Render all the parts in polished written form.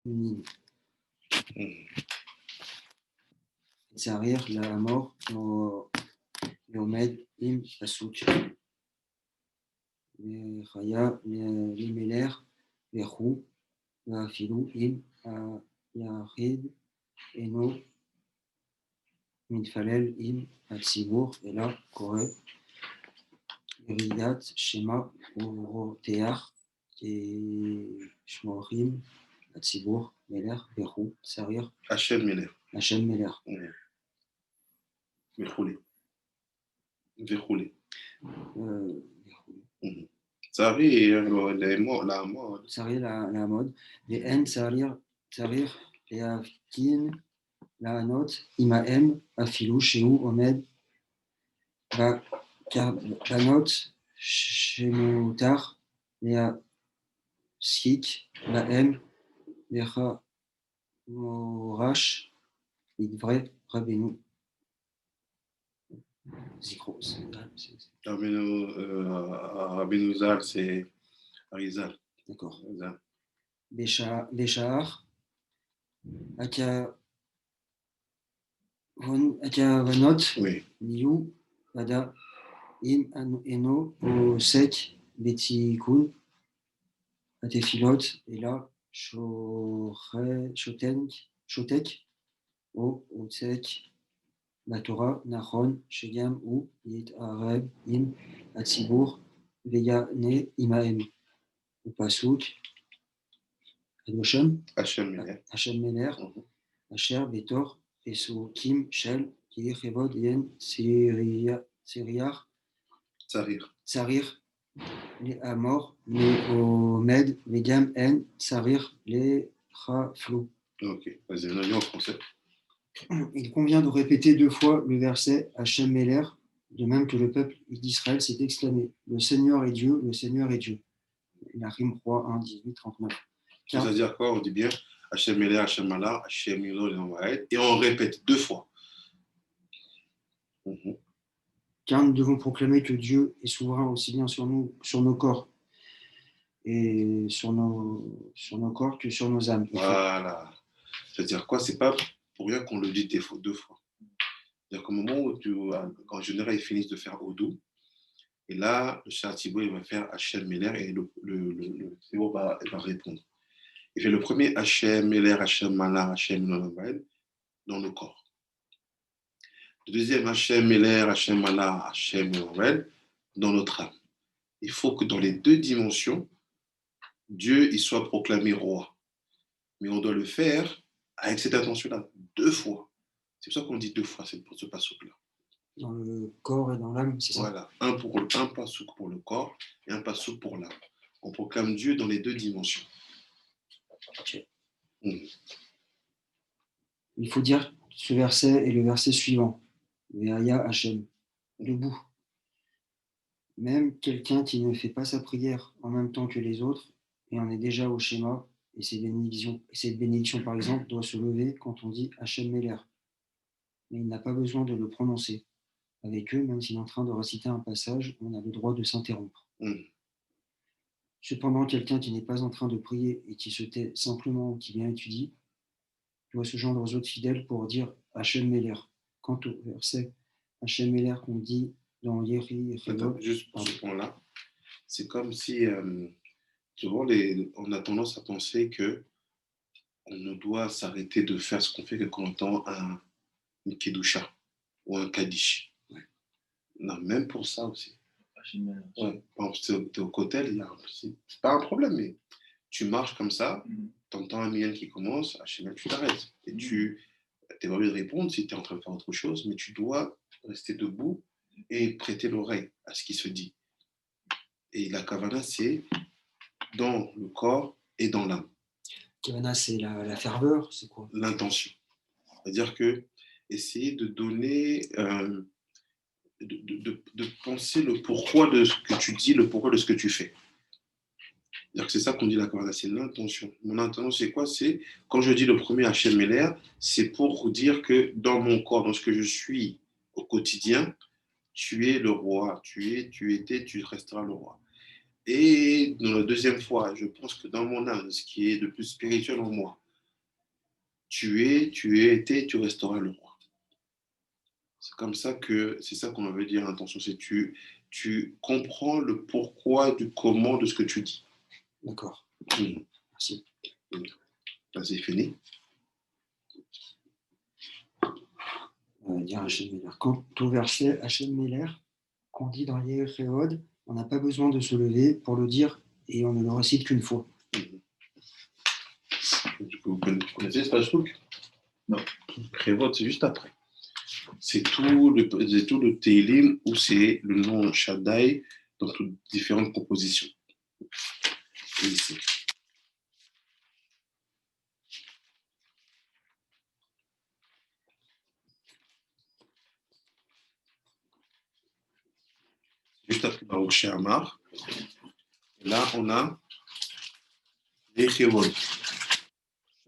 Nin. Tsarir, la mort, Yomed, Im, Asuk. Chaya, Limeler, Verhou, Filou, Im, Yahid, Eno, Midfalel, Im, Atsibur, et là, Koré, Ridat, Shema, Oroteach, et Shmorim, Atsibur, Meler, Verhou, Tsarir, Hachem Meler. Hachem Meler. Verroulé. Verroulé. Tsari, La mode. Tsari, la mode. Les N, Tsarir, les Afkin, la note, Imaem, Afilou, Sheou, Omed, Banot, Shemutar, les Skik, la M, les Morash, Idvre, Rabbeinu. Zikro, Rabbeinu Zal, c'est Arizal. D'accord. Béchar, Akavanot, Oui. Liu, Vada, Im, Eno, Osek, Betikun, Atefilot, Ela, Shotek, Otsek, Batora, Nachon, Shegam, Ou, Yit, Areb, Im, Atzibur, Veyane, Imaem, Upasuk, Adoshem, Hachem Mener, Asher, Betor, Esu, Kim, Shel, Kir, Hevod, Yen, Siriar, Tsarir, les Amor, les Omed, les Gam, En, Tsarir, les Chaflou. Ok, vas-y, on a dit en français. Il convient de répéter 2 fois le verset Hachem Meler, de même que le peuple d'Israël s'est exclamé le Seigneur est Dieu, le Seigneur est Dieu. La rime 3, 1, 18, 39. C'est-à-dire quoi? On dit bien Hachem Meler, Hachem Allah, Hachem Yilo, et on répète 2 fois. Car nous devons proclamer que Dieu est souverain aussi bien sur nous, sur nos corps, et sur nos corps que sur nos âmes. Voilà. C'est-à-dire quoi? C'est pas pour rien qu'on le dit 2 fois. C'est-à-dire qu'au moment où en général, ils finissent de faire Odou, et là, le Shah Thibault, il va faire Hachem Meler, et le Théo va répondre. Il fait le premier Hachem Meler, Hachem Mala, Hachem Nonobael dans le corps. Le deuxième Hachem Meler, Hachem Mala, Hachem Nonobael dans notre âme. Il faut que dans les 2 dimensions, Dieu il soit proclamé roi. Mais on doit le faire avec cette intention-là, 2 fois. C'est pour ça qu'on dit 2 fois ce passouk-là. Dans le corps et dans l'âme, c'est ça? Voilà, un passouk pour le corps et un passouk pour l'âme. On proclame Dieu dans les 2 dimensions. Okay. Il faut dire ce verset et le verset suivant. Ve'aya Hachem, debout. Même quelqu'un qui ne fait pas sa prière en même temps que les autres et en est déjà au schéma, et cette bénédiction par exemple doit se lever quand on dit Hachem Meler. Mais il n'a pas besoin de le prononcer. Avec eux, même s'il est en train de réciter un passage, on a le droit de s'interrompre. Cependant, quelqu'un qui n'est pas en train de prier et qui se tait simplement ou qui vient étudier, doit se joindre aux autres fidèles pour dire Hachem Meler. Quant au verset Hachem Meler qu'on dit dans Yeri, juste pour ce point-là, c'est comme si souvent on a tendance à penser que on ne doit s'arrêter de faire ce qu'on fait que quand on entend un Kedusha ou un Kaddish. Ouais. Non, même pour ça aussi. Ouais. T'es au Kotel, c'est pas un problème, mais tu marches comme ça, tu entends un Miel qui commence, tu t'arrêtes. Et tu n'es pas obligé de répondre si tu es en train de faire autre chose, mais tu dois rester debout et prêter l'oreille à ce qui se dit. Et la kavana, c'est dans le corps et dans l'âme. Kavana, c'est la ferveur, c'est quoi? L'intention. C'est-à-dire que essayer de donner, de penser le pourquoi de ce que tu dis, le pourquoi de ce que tu fais. C'est-à-dire que c'est ça qu'on dit la kavana, c'est l'intention. Mon intention, c'est quoi? C'est quand je dis le premier Hachem Meler, c'est pour dire que dans mon corps, dans ce que je suis au quotidien, tu es le roi, tu étais, tu resteras le roi. Et dans la deuxième fois, je pense que dans mon âme, ce qui est le plus spirituel en moi, tu es, tu es, été, tu resteras le roi. C'est comme ça que, c'est ça qu'on veut dire intention, c'est tu comprends le pourquoi du comment de ce que tu dis. D'accord. Mmh. Merci. Là, c'est fini. Dire Hachem Meller. Quant au verset Hachem Meller, qu'on dit dans Yehéod, on n'a pas besoin de se lever pour le dire et on ne le récite qu'une fois. Vous connaissez ce Facebook? Non. Révolte, c'est juste après. C'est tout le Télim où c'est le nom Shaddai dans toutes différentes compositions. Et ici. Juste après Baruch She'amar. Et là, on a les Révolte.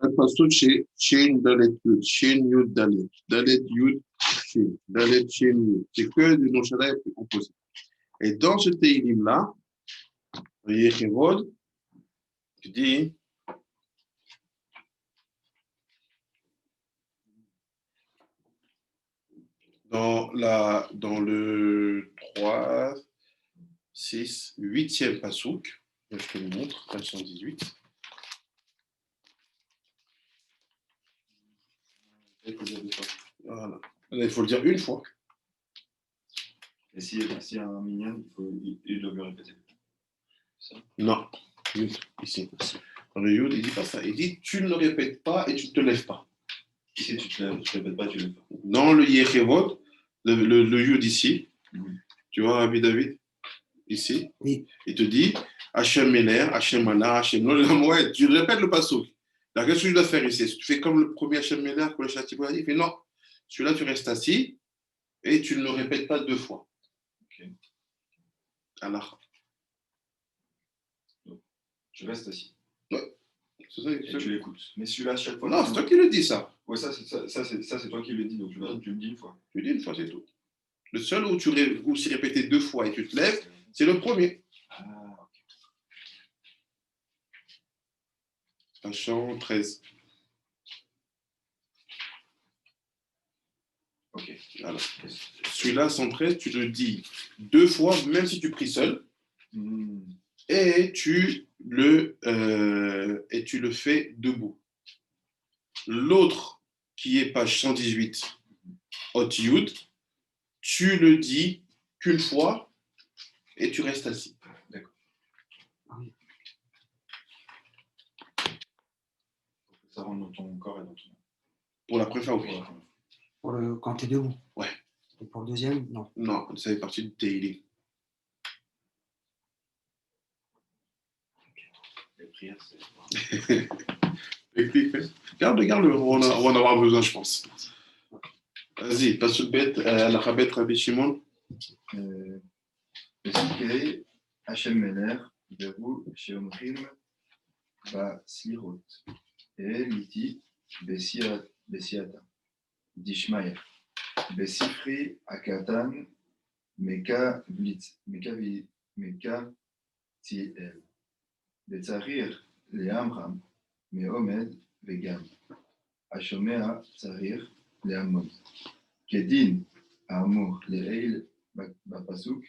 Chaque passage, c'est Shin Dalet Yud, Shin Yud Dalet, Dalet Yud Shin, Dalet Shin Yud. C'est que du nom Shaddai composé. Et dans ce Télim-là, Révolte, tu dis dans le 3, 6, 8e pasouk, je te le montre, page 118. Voilà. Là, il faut le dire une fois. Et s'il y a un minyan, il doit le répéter. Ça. Non, Yud, ici. Dans le Yud, il dit pas ça. Il dit tu ne le répètes pas et tu ne te lèves pas. Ici, tu ne répètes pas, tu le fais. Dans le Yechevot, le Yud ici, tu vois, Rabbi David, ici, oui. Il te dit Hachem Meler, Hachem Allah, Hachem Noël. Tu répètes le pasouk. Alors, qu'est-ce que tu dois faire ici? Tu fais comme le premier Hachem Meler que le Châtibo a dit. Il fait non. Celui-là, tu restes assis et tu ne le répètes pas 2 fois. Ok. Alors. Je reste assis. Ouais. C'est ça, et tu l'écoutes. Mais celui-là, chaque fois. Non, c'est toi qui le dis, ça. Ouais, ça, c'est toi qui le dis. Donc, tu le dis une fois. Tu le dis une fois, c'est tout. Le seul où où c'est répété 2 fois et tu te lèves, c'est le premier. Ah, ok. Page 13. Ok. Voilà. Celui-là, 113, tu le dis 2 fois, même si tu pries seul. Et tu le fais debout. L'autre, qui est page 118, Hot Yud, tu le dis qu'une fois et tu restes assis. D'accord. Ça rentre dans ton corps et dans ton âme. Pour la première fois, oui. Quand tu es debout. Ouais. Et pour le deuxième, non. Non, ça fait partie du Tehillim. Les prières, c'est. Garde, on va en avoir besoin, je pense. Vas-y, passe le bête, la Rabet Rabbi Shimon. Pesukei Hachem Meler, Beru Sheomrim, Baslirot, et Miti, Besiata, Dishmaya, Besifri Akatan, Meka Blitz, Meka Tiel, Betzarir Leamram, Meomed Vegam, Ashomea Tzarir Leamod, Kedin Amur Leil Bapasuk,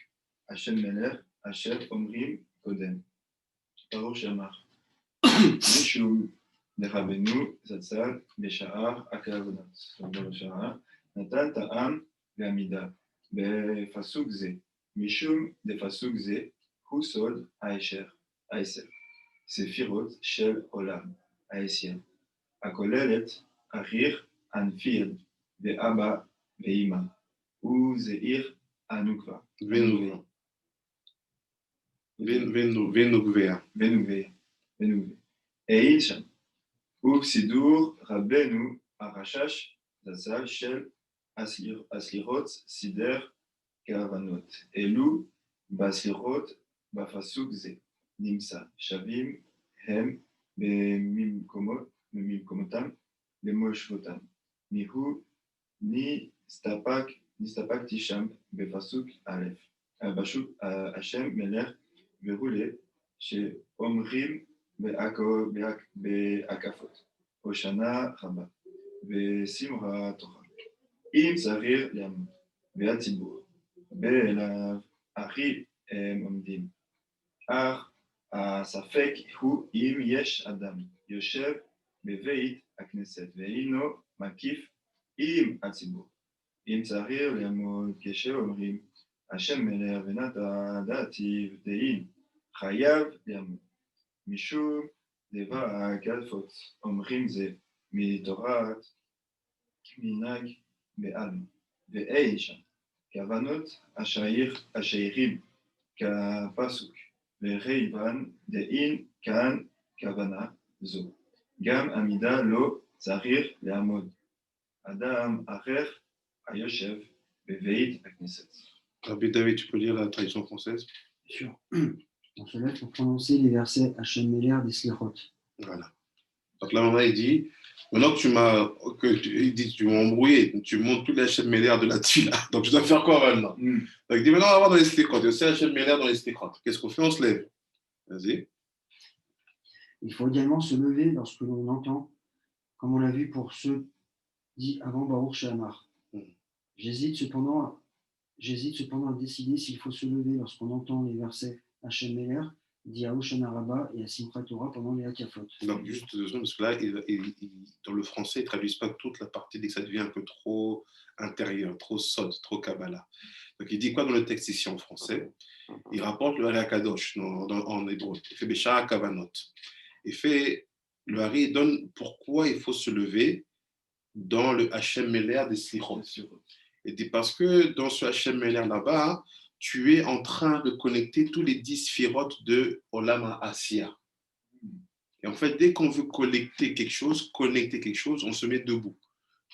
Hachem Meler, Hachem Omrim Kodem, Baruch She'amar, Mishum Derabenu Zatzal Besha'ar Akavonat, Besha'ar Natan Ta'am Ve'amida Befasuk Ze, Mishum Defasuk Ze, Husod Aesher, Sefirot Shel Olam, Aesien, Akolelet Arir Anfir Ve'aba Ve'ima, Uzeir Anukva. Venugvea. Eisham. Uf Sidur Rabenu Arashash Zatzal Shel Aslirot Sider Kavanot. Elu Baslirot Bafasuk Ze. Nimsa Shavim Hem Bemimkomotam Bemoshvotam. Mihu Ni Stapak Tisham Befasuk Alef. Bashuk Hashem Meler Verroulé chez Omrim Beakafot. Oshana Rabba. ושמחה תאכל. אם צריך ימות, והציבור, ואליו אחי הם עומדים. אך הספק הוא אם יש אדם יושב בבית הכנסת ואינו מקיף עם הציבור. אם צריך לעמוד כשאומרים השם מלך ונתן דעתי ודעים, חייב לעמוד. משום דבר כלפות אומרים זה מתורת מנהג בעלמא, ואין שם כוונות השייכים כפסוק, וכיוון דאין כאן כוונה זו. גם עמידה לא צריך לעמוד. אדם אחר היושב בבית הכנסת. Rabbi David, tu peux lire la traduction française? Bien sûr. On se lève pour prononcer les versets Hachem Meler des Slichot. Voilà. Donc là, maintenant, il dit, maintenant que tu m'as embrouillé, tu montes tous les Hachem Meler de là-dessus, là. Donc je dois faire quoi maintenant? Donc il dit, maintenant, on va voir dans les Slichot. Il y a aussi Hachem Meler dans les Slichot. Qu'est-ce qu'on fait? On se lève. Vas-y. Il faut également se lever lorsque l'on entend, comme on l'a vu pour ceux dits avant Baruch She'amar. J'hésite cependant à décider s'il faut se lever lorsqu'on entend les versets Hachem Meler, dit à Hoshana Rabbah et à Simchat Torah pendant les Hakafot. Donc juste 2 secondes, parce que là, dans le français, ils ne traduisent pas toute la partie dès que ça devient un peu trop intérieur, trop sod, trop Kabbalah. Donc il dit quoi dans le texte ici en français? Il rapporte le Hari Akadosh en hébreu. Il fait Béchara Kavanot. Le Hari donne pourquoi il faut se lever dans le Hachem Meler des Slichot. Il dit parce que dans ce Hachem Meler là-bas, tu es en train de connecter tous les 10 sphirotes de Olam Asiya. Et en fait, dès qu'on veut connecter quelque chose, on se met debout.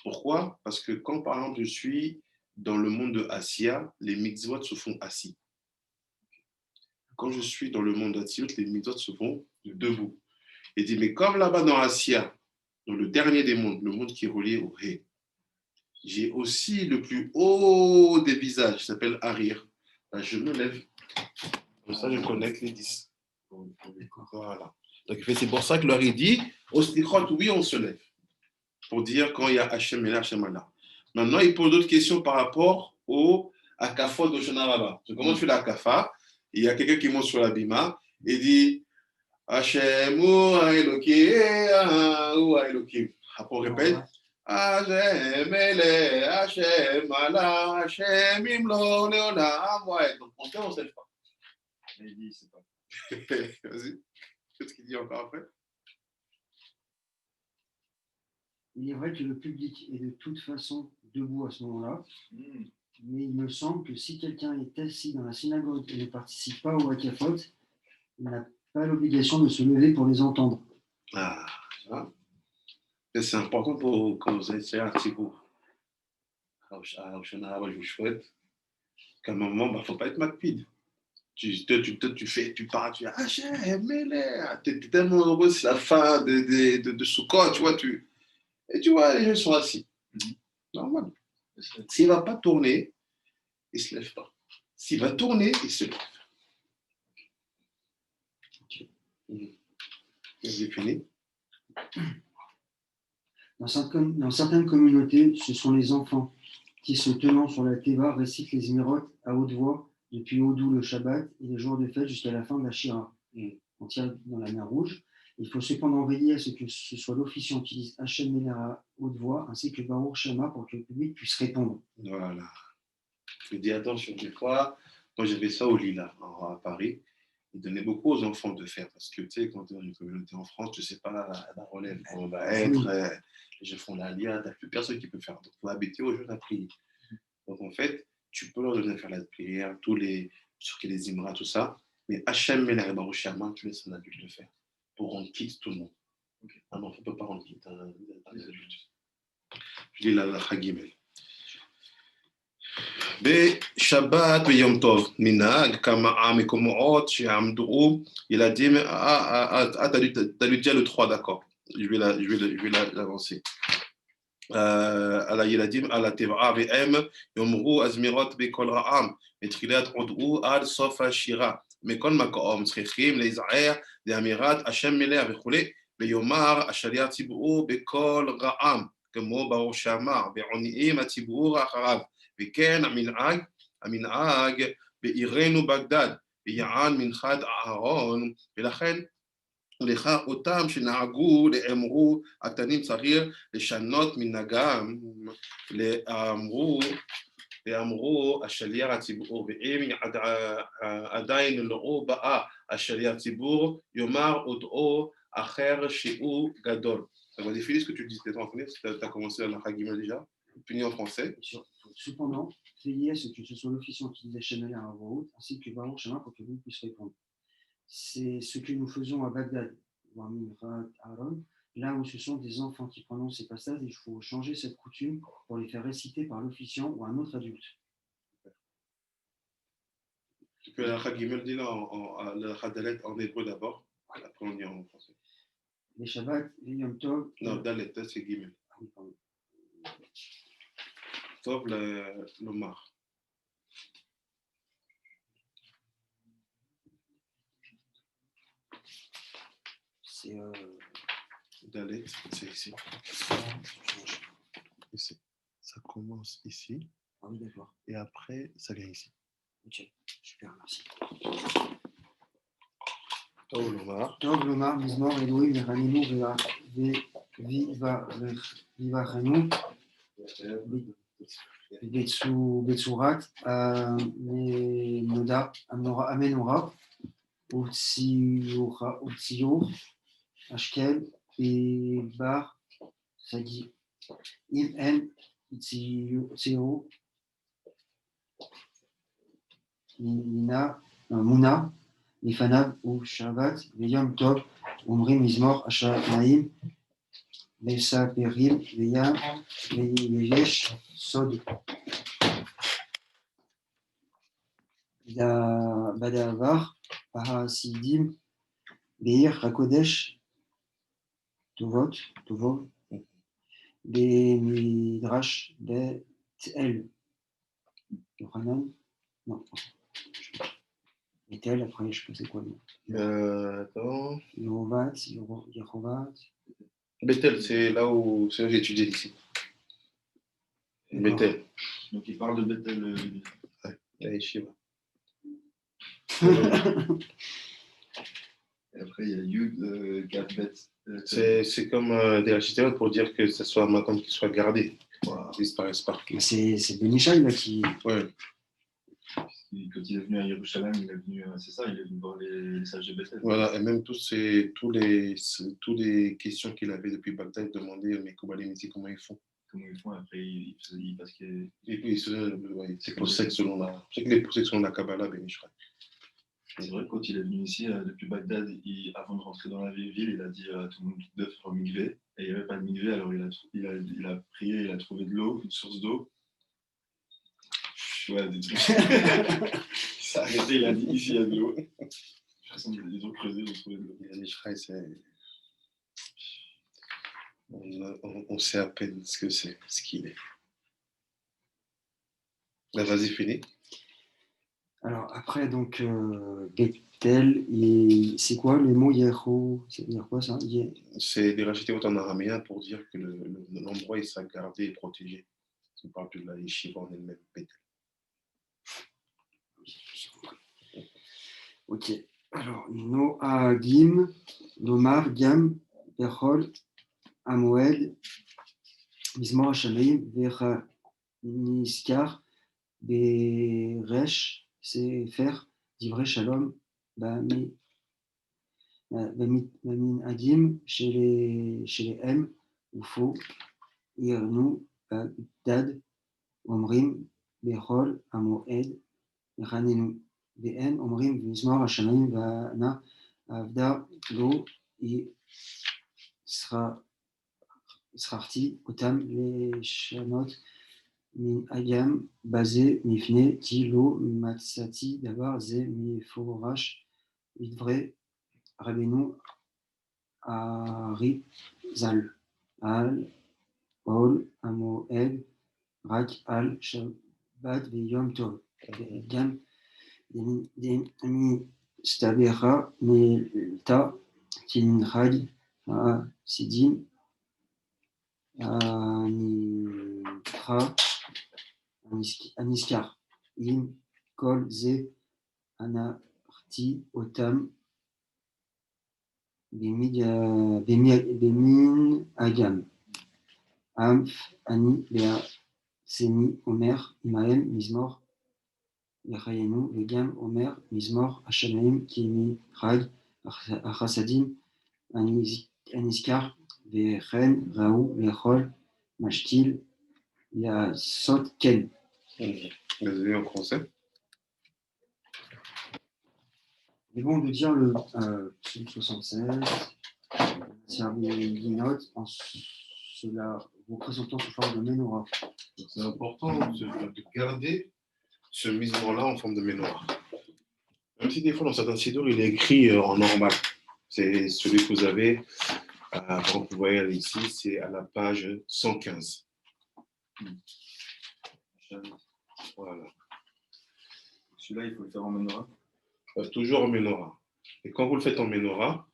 Pourquoi? Parce que quand, par exemple, je suis dans le monde de Asiya, les mitzvot se font assis. Quand je suis dans le monde d'Atsilut, les mitzvot se font debout. Il dit, mais comme là-bas dans Asiya, dans le dernier des mondes, le monde qui est relié au He, j'ai aussi le plus haut des visages, qui s'appelle Harir. Ben, je me lève. Comme ça, je connecte les 10. Voilà. Donc, c'est pour ça que le Hari dit, au Slichot, oui, on se lève. Pour dire quand il y a Hachem Meler, Hachem Allah. Maintenant, il pose d'autres questions par rapport au Akafot d'Hoshana Rabbah. Comment tu fais l'Akafa? Il y a quelqu'un qui monte sur la bima et dit Hachem ou Elokim, ou Elokim. Après, on répète Hachem Meler, Hachem Allah, Hachem Imlo, Leolam. Ouais, donc on ne sait pas. Il dit, c'est pas. Vas-y. Qu'est-ce qu'il dit encore après? Il est vrai que le public est de toute façon debout à ce moment-là, mais il me semble que si quelqu'un est assis dans la synagogue et ne participe pas au Hakafot, il n'a pas l'obligation de se lever pour les entendre. Ah, tu vois. Et c'est important pour quand vous êtes un petit peu à Hoshana Rabbah, je vous souhaite qu'à un moment, il ne faut pas être macpide. Tu pars, tu dis Hachem Meler, tu es tellement heureux, c'est la fin de Sukkot, tu vois, et tu vois, les gens sont assis. Normal. S'il ne va pas tourner, il ne se lève pas. S'il va tourner, il se lève. J'ai fini. Dans certaines communautés, ce sont les enfants qui, se tenant sur la Teva, récitent les Zmirot à haute voix depuis Hodou le Shabbat et les jours de fête jusqu'à la fin de la Shira. On tire dans la mer Rouge. Il faut cependant veiller à ce que ce soit l'officiant qui dise Hachem Meler à haute voix ainsi que Baruch Shema pour que le public puisse répondre. Voilà. Je dis attention, des fois, moi j'avais ça au Lila, à Paris. Il donnait beaucoup aux enfants de faire parce que tu sais, quand tu es dans une communauté en France, tu ne sais pas la relève, on va être, les gens font la lia, tu n'as plus personne qui peut faire. Donc, il faut habiter aux jeunes à prier. Donc, en fait, tu peux leur donner à faire la prière, sur les Imra, tout ça, mais Hachem Meler et Baruch Shema, tu laisses un adulte le faire pour rendre quitte tout le monde. Okay. Un enfant ne peut pas rendre quitte les adultes. Je lis la Chagimel. בשבת ויום טוב, מנהג כמה מקומות שעמדו ילדים, t'as lu déjà le 3, d'accord, je vais l'avancer. על הילדים, על הטבעה והם יאמרו הזמירות בקול רעם, בתחילת הודעו עד סוף השירה, מכל מקום צריכים להיזהר לאמירת השם מלך וכו', ויאמר השליח ציבורו בקול רעם, כמו ברוך שאמר, ועוניים הציבור אחריו, וכן המנהג בעירנו בגדד, ויען מנחת אהרון, ולכן לך אותם שנהגו לאמרו, הקטנים צריך לשנות מנהגם, לאמרו השליח הציבור, ואם עדיין לא בא השליח הציבור, יאמר אותו אחר שהוא גדול. Ça va définir ce que tu dis, c'était en français, tu as commencé à la Hagimel déjà, fini en français. Cependant, veillez à ce que ce soit l'officiant qui dise Hachem à voix haute, ainsi que Baruch Shema pour que vous puissiez répondre. C'est ce que nous faisons à Bagdad, ou à Minrat Aaron, là où ce sont des enfants qui prononcent ces passages, il faut changer cette coutume pour les faire réciter par l'officiant ou un autre adulte. Tu peux la Hagimel dire la Hadalet en hébreu d'abord, après on ira en français. Les Shabbat, les Yom Tov. Non, Dalet, c'est Gimel. Ah oui, pardon. Tov, l'Omar. C'est. Dalet, c'est ici. Ici. Ça commence ici. Ah oui, d'accord. Et après, ça vient ici. Ok, super, merci. Tov, l'Omar. Tov, l'Omar, Mizmor, Elohim, Raninu, Vivarenu, Betsurat, Amenora, Utsiur, Ashkel, Bar, Sagi, Im En, Tsio, Nina, Mouna, Nifanav ou Shabbat, Veyam Tov, Omrim Mizmor, Asha Naim, Vesa Perim, Veyam, Veyesh, Sod, Badavar, Bahasidim, Beir, Hakodesh, Tovot, Tovov, Midrash, Bet-El, Yohanan, non. Bethel, après, je sais pas c'est quoi le nom. Attends. Yehovat. Bethel, c'est là où j'ai étudié ici. Bethel. Donc il parle de Bethel. Ouais, la Yeshiva. Et après, il y a Yud, Gad, Bet. C'est comme des architectes pour dire que ce soit un matin qui soit gardé. Voilà, ils disparaissent pas. C'est Benishai là qui. Ouais. Quand il est venu à Yerushalayim, il est venu, c'est ça, il est venu voir les sages de Bethel. Voilà, et même toutes les questions qu'il avait depuis Bagdad, il demandait mais Koubalim ici comment ils font. Comment ils font après, parce que. C'est pour ça que selon la Kabbalah, Ben Ishraï. C'est vrai que quand il est venu ici, depuis Bagdad, avant de rentrer dans la ville, il a dit à tout le monde de faire un mikvé. Et il n'y avait pas de mikvé, alors il a prié, il a trouvé de l'eau, une source d'eau. Ouais, des trucs. Il s'est arrêté, il a dit ici il y a de l'eau. De toute façon, ils ont creusé, ils ont trouvé de l'eau. Ben Ishraï, on sait à peine ce que c'est, ce qu'il est. Là, vas-y, fini. Alors après, donc, Bethel, c'est quoi le mot Yeho? Ça veut dire quoi ça? C'est des rachetés en araméen pour dire que l'endroit il sera gardé et protégé. On parle de la yeshiva en elle-même, Bethel. Ok. Alors, Noagim, Lomar, Gam, Bechol, Amoed, Mizmor Hashamayim, Vecha Niskar, Beresh, Sefer, Divrei Shalom, Bamin Adim, chez les M, Ufo, Irnu, Bagdad, Omrim, Bechol, Amoed, Raninu, Bn, Omrim, Mizmor Hashamayim, Vana, Avda, Lo, Srarti, Otam, les Shanot, Min Agam, Bazé, Mifne, Tilo, Matsati, Dabar, Ze, Miforash, Idvre, Rabbeinu, Ari, Zal, Al, Ol, Amoed, Rak, Al, Shabbat, Yom Tov, Gam, Demi, Stabera, Melta, Tinrad, Sidim, Ikra, Aniskar, Im, Kol, Ze, Anarti, Otam, Bemin, Agam, Amf, Ani, Lea, Seni, Omer, Imaem, Mizmor, Yachayenu, Vegam, Omer, Mizmor, Hashanaim, Kini, Rag, Achasadim, Aniskar, Vechen, Raou, Vechol, Mashtil, Yasot, Ken. Désolé en français. C'est bon de dire le psaume 76, Serbiginot, en cela représentant sous forme de menorah. C'est important de garder ce misement-là en forme de menorah. Même si des fois dans certains sidurs, il est écrit en normal. C'est celui que vous avez, quand vous voyez ici, c'est à la page 115. Voilà. Celui-là, il faut le faire en menorah. Toujours en menorah. Et quand vous le faites en menorah,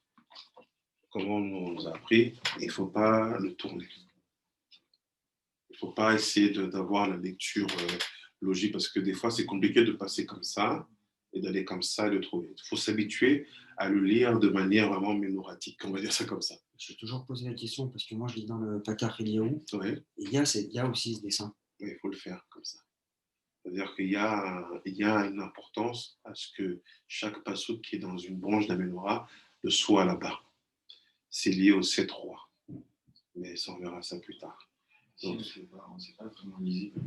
comme on nous a appris, il ne faut pas le tourner. Il ne faut pas essayer d'avoir la lecture logique, parce que des fois, c'est compliqué de passer comme ça et d'aller comme ça et de trouver. Il faut s'habituer à le lire de manière vraiment ménoratique, on va dire ça comme ça. J'ai toujours posé la question, parce que moi, je lis dans le Pakar Eliyahu, Oui, et il y a aussi ce dessin. mais il faut le faire comme ça. C'est-à-dire qu'il y a une importance à ce que chaque passouk qui est dans une branche d'un menorah le soit là-bas. C'est lié aux 7 rois. Mais ça, on verra ça plus tard. Donc, c'est pas vraiment lisible.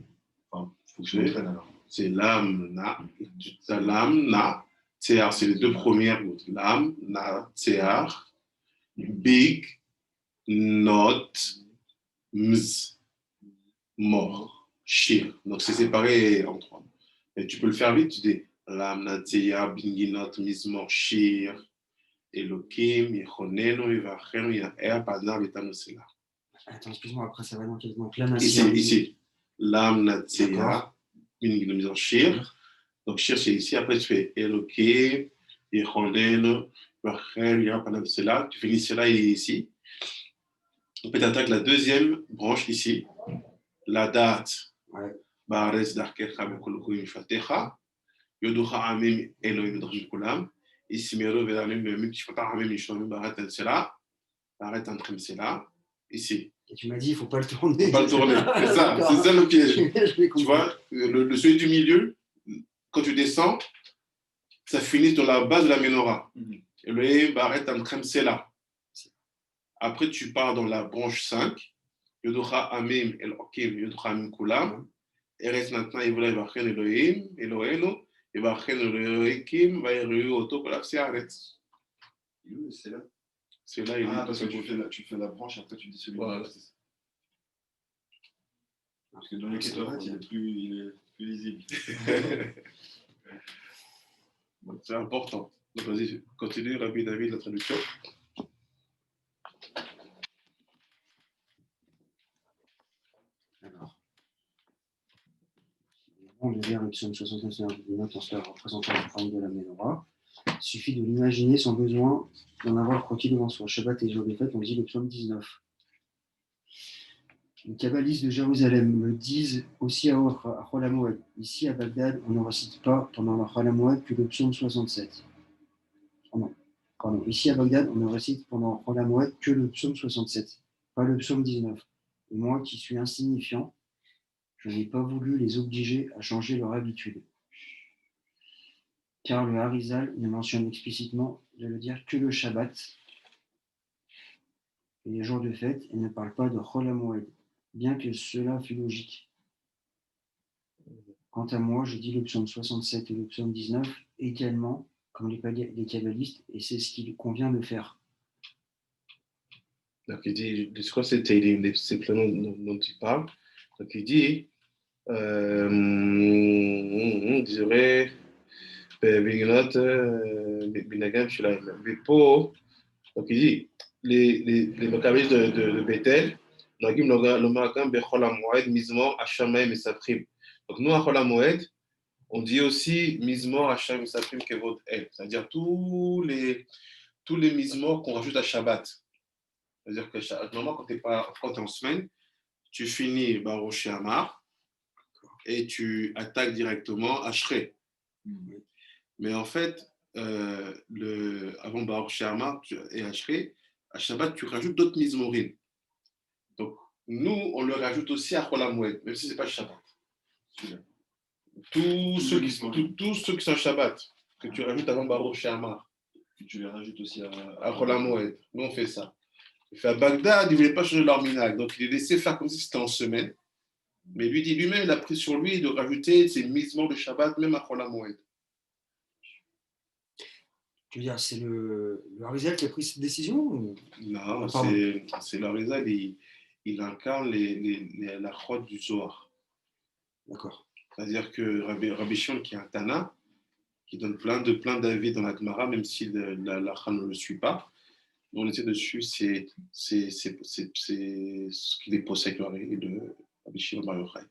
Enfin, il faut que je m'entraîne alors. C'est l'âme, na, tséar, c'est les deux premières gouttes. L'âme, na, tséar, big, not, mz, mort, shir. Donc c'est séparé en 3. Mais tu peux le faire vite, tu dis l'âme, na, tséar, big, not, mz, mort, shir, Elohim, Yechonenu, Yivachenu, Yaher, Padar, Betanu, Sela. Attends, excuse-moi, après ça va dans quel donc Ici. L'âme, na, tséar, big, not, shir. Donc, shir, c'est ici. Après, tu fais Elohim, Yechonenu, Yivachenu, Yaher, Padar, Sela. Tu finis cela ici. Après, tu attaques la deuxième branche ici. La date. Baaretz darkecha bekol mifatecha. Yoducha amim Elohim yodachim kulam. Isimero veralim bemim kishfata amim yishomim baaret sela. Baaret anchem sela. Ici. Et tu m'as dit, il ne faut pas le tourner. Il ne faut pas le tourner. C'est ça le piège. Tu vois, le celui du milieu, quand tu descends, ça finit dans la base de la menorah. Elohim baaret anchem sela. Après, tu pars dans la branche 5. Yoducha amim Elohim yoducha amim kulam. Et reste maintenant, il voulait Vachen Elohim, Elohenu, et Vachen Elohim, va y arriver au top de la Siaretz. C'est là. C'est là, il est. Parce que tu fais la branche, après tu dis celui-là. Voilà. Parce que dans les Ketourat, il est plus lisible. C'est important. Donc, vas-y, continue, Rabbi David, la traduction. On le verre avec son 69 notes en cela représentant la forme de la menorah. Il suffit de l'imaginer sans besoin d'en avoir croquis devant soi. Shabbat et jour des fêtes, on dit le psaume 19. Les kabbalistes de Jérusalem le disent aussi à Chol HaMoed. Ici à Bagdad, on ne récite pas pendant la Chol HaMoed que le psaume 67. Pardon. Ici à Bagdad, on ne récite pendant Chol HaMoed que le psaume 67, pas le psaume 19. Et moi qui suis insignifiant, je n'ai pas voulu les obliger à changer leur habitude. Car le Harizal ne mentionne explicitement de le dire que le Shabbat et les jours de fête et ne parle pas de Chol HaMoed, bien que cela fût logique. Quant à moi, je dis le psaume 67 et le psaume 19 également, comme les kabbalistes, et c'est ce qu'il convient de faire. Donc il dit, je crois que c'est Teilim, c'est le nom dont il parle. Donc il dit, on dirait, Beginot, Binagam, Shulaim, Bepo. Donc il dit, les maccabites de Bethel, Nagim Lomakam, Bechol HaMoed, Mizmor, Hashamaim et Saprim. Donc nous, à Chol HaMoed, on dit aussi Mizmor, Hashamaim et Saprim, Kevod El. C'est-à-dire tous les Mizmor qu'on rajoute à Shabbat. C'est-à-dire que normalement, quand tu es en semaine, tu finis Baruch Shamar, et tu attaques directement Ashrei. Mm. Mais en fait, avant Baruch She'amar et Ashrei, à Shabbat, tu rajoutes d'autres mizmorim. Donc, nous, on le rajoute aussi à Chol HaMoed, même si ce n'est pas Shabbat. Tous ceux qui sont Shabbat, que tu rajoutes avant Baruch She'amar, Tu les rajoutes aussi à Chol HaMoed. Nous, on fait ça. À Bagdad, ils ne voulaient pas changer leur minag. Donc, il les laissait faire comme si c'était en semaine. Mais lui dit lui-même, il a pris sur lui de rajouter ses misements de Shabbat, même à Chol HaMoed. Tu veux dire, c'est le Harizal qui a pris cette décision ou... Non, Pardon. c'est l'Arizal, il incarne la chod du Zohar. D'accord. C'est-à-dire que Rabbi Shimon, qui est un Tana, qui donne plein d'avis dans la Gemara, même si la Chane ne le suit pas, on essaie dessus, c'est ce qu'il est possède le Hari de Rabbi Shimon Bar Yochai.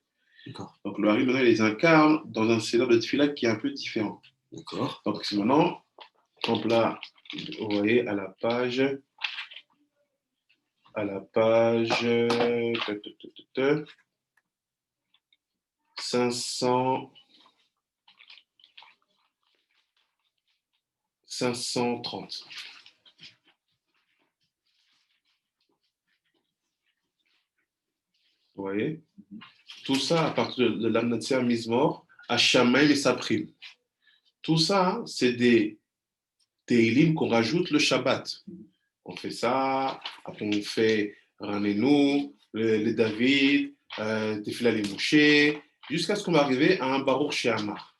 D'accord. Donc le Hari, maintenant, il les incarne dans un seder de Tfila qui est un peu différent. D'accord. Donc c'est maintenant, donc là, vous voyez, à la page 530. Vous voyez? Tout ça à partir de l'Amnatsia Mizmor, à Shamaïm et sa prime. Tout ça, c'est des Teilim qu'on rajoute le Shabbat. On fait ça, après on fait Ranenu, les David, Tefila les Mouché, jusqu'à ce qu'on va arriver à un Baruch She'amar.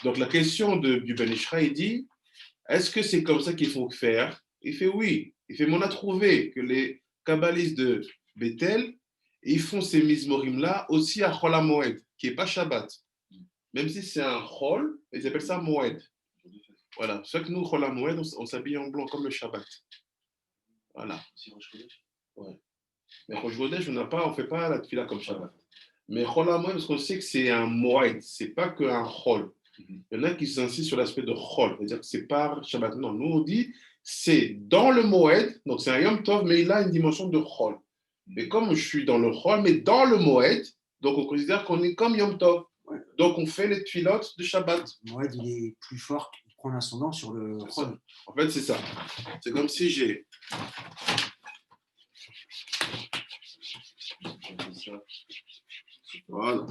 Donc la question du Ben Ishra, il dit, est-ce que c'est comme ça qu'il faut faire? Il fait oui. Il fait, mais on a trouvé que les kabbalistes de Bethel, ils font ces mizmorim-là aussi à Chol HaMoed, qui n'est pas Shabbat. Même si c'est un Chol, ils appellent ça Moed. Voilà. C'est que nous, Chol HaMoed, on s'habille en blanc comme le Shabbat. Voilà. Ouais. Mais Rosh Chodesh, on ne fait pas la tefila comme Shabbat. Mais Chol HaMoed, parce qu'on sait que c'est un Moed, c'est pas qu'un Chol. Il y en a qui s'insistent sur l'aspect de Chol, c'est-à-dire que c'est pas Shabbat. Non, nous on dit c'est dans le Moed, donc c'est un Yom Tov, mais il a une dimension de Chol. Mais comme je suis dans le Chol, mais dans le Moed, donc on considère qu'on est comme Yom Tov. Ouais. Donc on fait les tfilotes de Shabbat. Le Moed, il est plus fort, il prend l'ascendant sur le Chol. En fait, c'est ça. C'est comme si j'ai. Voilà.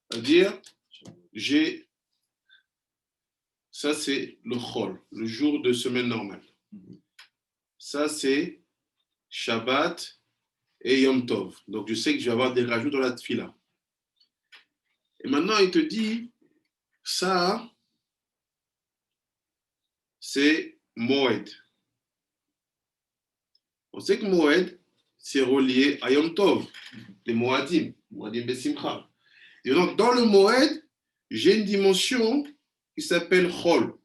C'est-à-dire, j'ai. Ça, c'est le Chol, le jour de semaine normale. Ça, c'est Shabbat et Yom Tov. Donc, je sais que je vais avoir des rajouts dans la tfila. Et maintenant, il te dit, ça, c'est Moed. On sait que Moed, c'est relié à Yom Tov, les Moadim Besimcha. Et donc, dans le Moed, j'ai une dimension qui s'appelle Chol.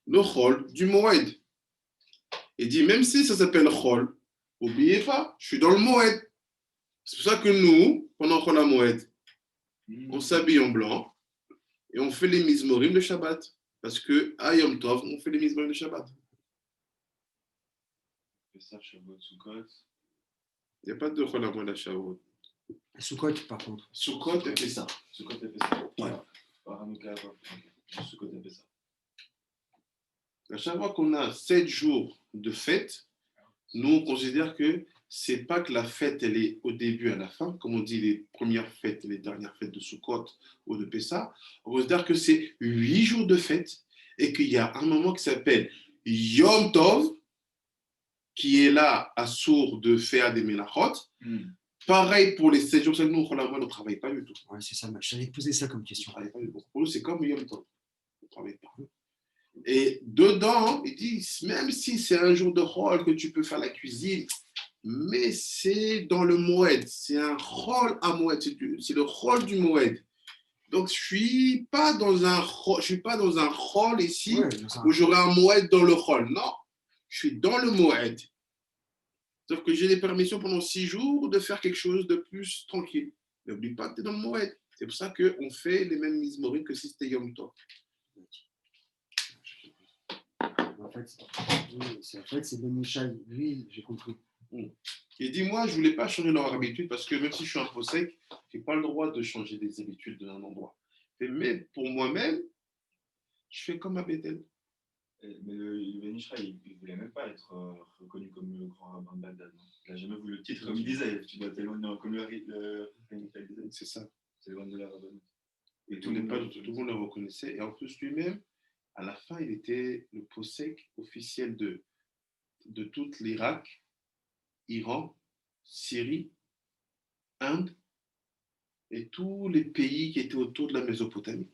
Le Chol du Moed. Il dit, même si ça s'appelle Chol, n'oubliez pas, je suis dans le Moed. C'est pour ça que nous, pendant Chol HaMoed, on s'habille en blanc et on fait les mizmorim de Shabbat. Parce que à Yom Tov, on fait les mizmorim de Shabbat. On fait ça, Shavuot, Sukkot. Il n'y a pas de Chol HaMoed à Shavuot. Sukkot, par contre. Sukkot, elle fait ça. Sukkot, elle fait ça. Ouais. Hanouka, Sukkot, elle fait ça. À chaque fois qu'on a 7 jours de fête, nous, on considère que c'est pas que la fête, elle est au début et à la fin, comme on dit les premières fêtes et les dernières fêtes de Sukkot ou de Pessah. On considère que c'est 8 jours de fête et qu'il y a un moment qui s'appelle Yom Tov, qui est là à sourd de faire des melachot. Pareil pour les 7 jours, nous, on ne travaille pas du tout. Ouais, c'est ça, j'allais poser ça comme question. Pour nous, c'est comme Yom Tov. On ne travaille pas. Et dedans, il dit, même si c'est un jour de rôle que tu peux faire la cuisine, mais c'est dans le Moed, c'est un rôle à Moed, c'est le rôle du Moed. Donc, je ne suis pas dans un rôle ici où j'aurai un Moed dans le rôle. Non, je suis dans le Moed. Sauf que j'ai des permissions pendant 6 jours de faire quelque chose de plus tranquille. N'oublie pas que tu es dans le Moed. C'est pour ça qu'on fait les mêmes mizmorim que si c'était Yom Tov. En fait, c'est Ben Mishai, lui, j'ai compris. Il dit, moi, je ne voulais pas changer leur habitude parce que même si je suis un peu sec, je n'ai pas le droit de changer des habitudes d'un endroit. Mais pour moi-même, je fais comme à Bethel. Mais le Ben Ishra, il ne voulait même pas être reconnu comme le grand rabbin de Bagdad. Non, il n'a jamais voulu le titre, comme il disait. Tu dois t'éloigner comme le C'est ça. c'est loin de la rabbin. Et tout le monde le reconnaissait. Et en plus, lui-même, à la fin, il était le possèque officiel de tout l'Irak, Iran, Syrie, Inde et tous les pays qui étaient autour de la Mésopotamie.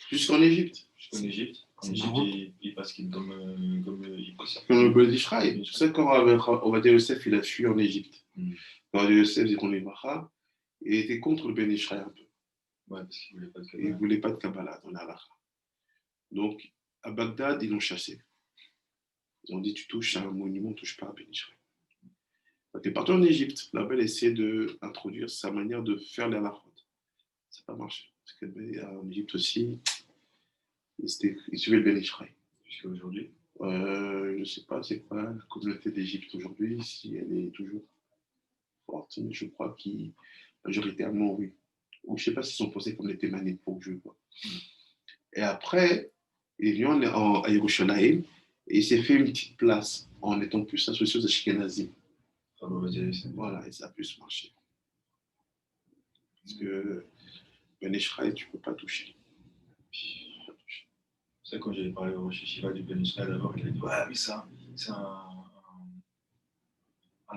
Jusqu'en Égypte. Jusqu'en Égypte. En Égypte, il passe comme il passe. Comme le Ben Ishraï. C'est ça quand Obadiah Yosef, il a fui en Égypte. Obadiah Yosef, dit qu'on est Macha, il était contre le Ben Ishraï un peu. Ouais, parce qu'il ne voulait pas de Il Kabbalah. ne voulait pas de Kabbalah dans l'Allah. Donc, à Bagdad, ils l'ont chassé. Ils ont dit, tu touches à un monument, tu ne touches pas à Ben Ishraï. Donc, il est parti en Égypte. Là-bas, il a essayé d'introduire sa manière de faire les halachot. Ça n'a pas marché. Parce qu'en Égypte aussi, il suivait le Ben Ishraï. Jusqu'à aujourd'hui. Je ne sais pas c'est quoi la communauté d'Égypte aujourd'hui, si elle est toujours forte, mais je crois qu'il majoritairement oui. Ou je ne sais pas s'ils sont posés comme les Thémanés pour que je vois. Et après, il est venu à Yerushalayim et il s'est fait une petite place en étant plus associé aux Ashkenazim. Voilà, et ça a plus marché. Parce que Ben Ishraï, tu ne peux pas toucher. C'est ça, quand j'avais parlé au Rosh Hashiva du Ben Ishraï d'abord, il a dit ouais, mais c'est un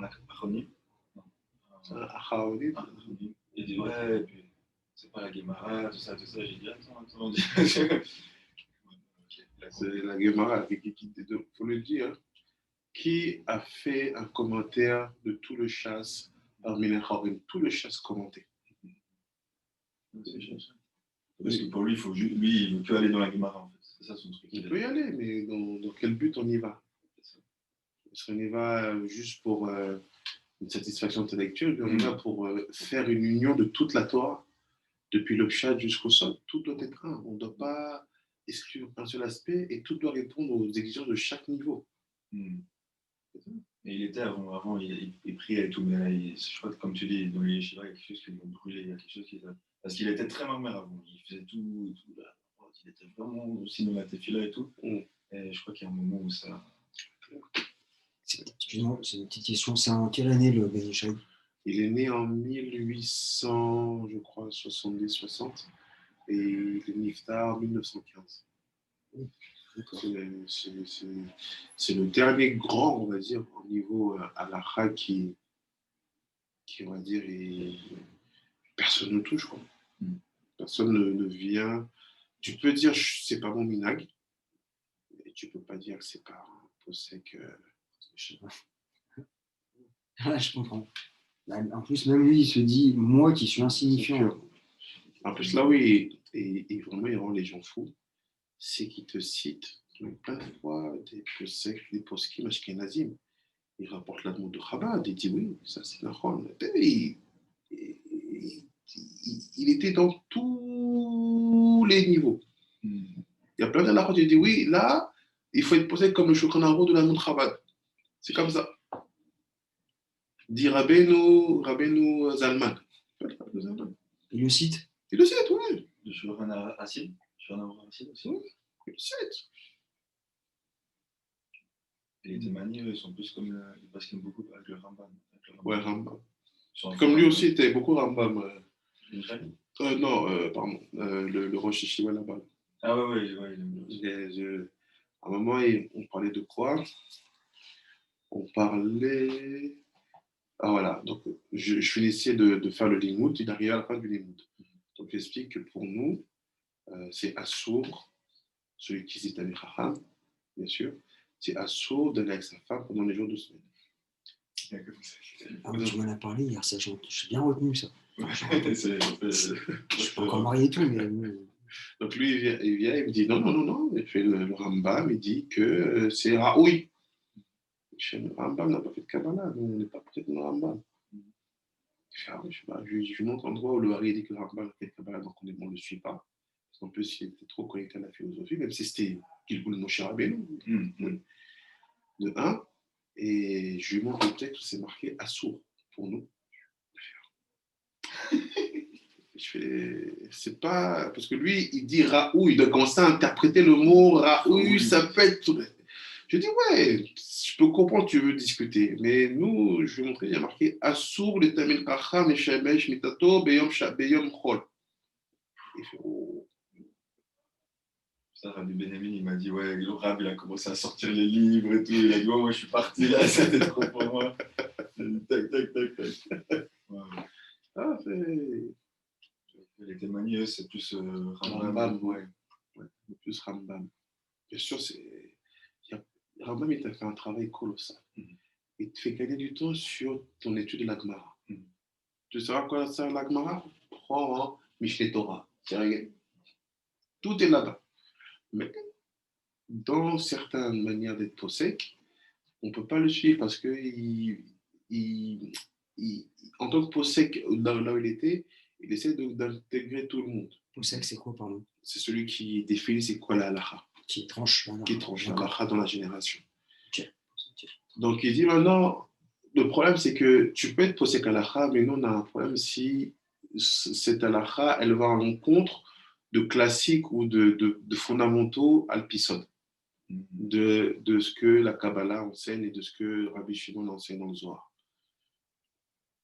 acronyme. C'est un acharonite. Il dit ouais, et puis c'est pas la Gemara, tout ça. J'ai dit attends. C'est la Gemara, il faut le dire. Qui a fait un commentaire de tout le chasse parmi les Harim, tout le chasse commenté. Parce que pour lui, il veut que aller dans la Gemara, en fait. C'est ça son truc. Il peut y aller, mais dans quel but on y va? Est-ce qu'on y va juste pour une satisfaction intellectuelle, mais on y va pour faire une union de toute la Torah, depuis le Pshat jusqu'au sol. Tout doit être un. On ne doit pas exclure un seul aspect et tout doit répondre aux exigences de chaque niveau. Et il était avant il priait et tout, mais là, je crois que comme tu dis, dans les yeshivas, il y a quelque chose qui l'ont brûlé, il y a quelque chose qui parce qu'il était très marmère avant, il faisait tout et tout, là. Il était vraiment aussi dans la tefila et tout, et je crois qu'il y a un moment où ça... Excuse-moi, c'est une petite question, c'est en quelle année le Ben Ishraï? Il est né en 1800, je crois, 70-60, et il est niftar en 1915. C'est le dernier grand, on va dire, au niveau halakha qui, on va dire, personne ne touche, quoi. Personne ne vient. Tu peux dire, c'est pas mon minag, mais tu peux pas dire que c'est pas un possèque. Je comprends. En plus, même lui, il se dit, moi qui suis insignifiant. En plus, là, oui, et vraiment, il rend les gens fous. C'est qu'il te cite plein de fois des possèques, des poskim ashkenazim. Il rapporte la demande de Chabad, il dit oui, ça c'est Nahon. Il était dans tous les niveaux. Il y a plein de Nahon, il dit oui, là, il faut être posé comme le Shulchan Aruch de la demande Chabad. C'est comme ça. Dit Rabbeinu Zalman. Il le cite? Il le cite, oui. Le Shulchan Aruch aussi. Oui, il le cite. Et les Thémanies, ils sont plus comme parce qu'ils aiment beaucoup avec le Rambam. Ouais, Rambam. Comme lui aussi, il était beaucoup Rambam. Non, pardon, le Rosh Hashiva là-bas. Ah ouais. À un moment, on parlait de quoi? On parlait... Ah voilà, donc je finissais de faire le limoud, il arrivait à la fin du limoud. Donc j'explique que pour nous, c'est assourd, celui qui cite avec Raham, bien sûr, c'est assourd d'aller avec sa femme pendant les jours de semaine. Ah oui, tu m'en as parlé hier, ça, j'ai bien retenu ça. Je suis pas encore marié et tout, mais... Donc lui, il vient, il me dit non, il fait le Rambam, il dit que c'est Raoui. Le Rambam n'a pas fait de Kabbalah, donc on n'est pas prêt de le Rambam. Je montre un endroit où le Hari dit que le Rambam a fait de Kabbalah, donc on ne le suit pas. Parce qu'en plus, il était trop connecté à la philosophie, même si c'était Gilgul Moshe Rabbeinu. De un. Et je lui montre le texte où c'est marqué Assour pour nous. Je fais, c'est pas. Parce que lui, il dit Raoult, il doit commencer à interpréter le mot Raoult, ça peut être. Je dis, ouais, je peux comprendre que tu veux discuter, mais nous, je vais montrer, il y a marqué Assour, le Tamil Kacham, Meshamesh, Mitato, Beyom Chol. Il fait, oh. Ça, Rabbi Benjamin, il m'a dit, ouais, le Rab, il a commencé à sortir les livres et tout. Il a dit, ouais, moi, je suis parti là, c'était trop pour moi. Tac, tac, tac, tac. Ouais. Ah, c'est. Les témoignages, c'est plus Rambam, ouais. Plus Rambam. Bien sûr, c'est. Rambam, il t'a fait un travail colossal. Il te fait gagner du temps sur ton étude de la Gemara. Tu sauras quoi ça, la Gemara? Prends Mishneh Torah. C'est rien. Tout est là-bas. Mais dans certaines manières d'être possèque, on ne peut pas le suivre parce que il- en tant que possèque, là où il était, il essaie d'intégrer tout le monde. Possèque, c'est quoi, pardon? C'est celui qui définit c'est quoi la halakha. Qui tranche la Qui tranche la D'accord. halakha dans la génération. Ok. Donc il dit maintenant, le problème c'est que tu peux être possèque halakha, mais nous on a un problème si cette halakha, elle va à l'encontre de classiques ou de fondamentaux alpisod, de ce que la Kabbalah enseigne et de ce que Rabbi Shimon enseigne dans le Zohar.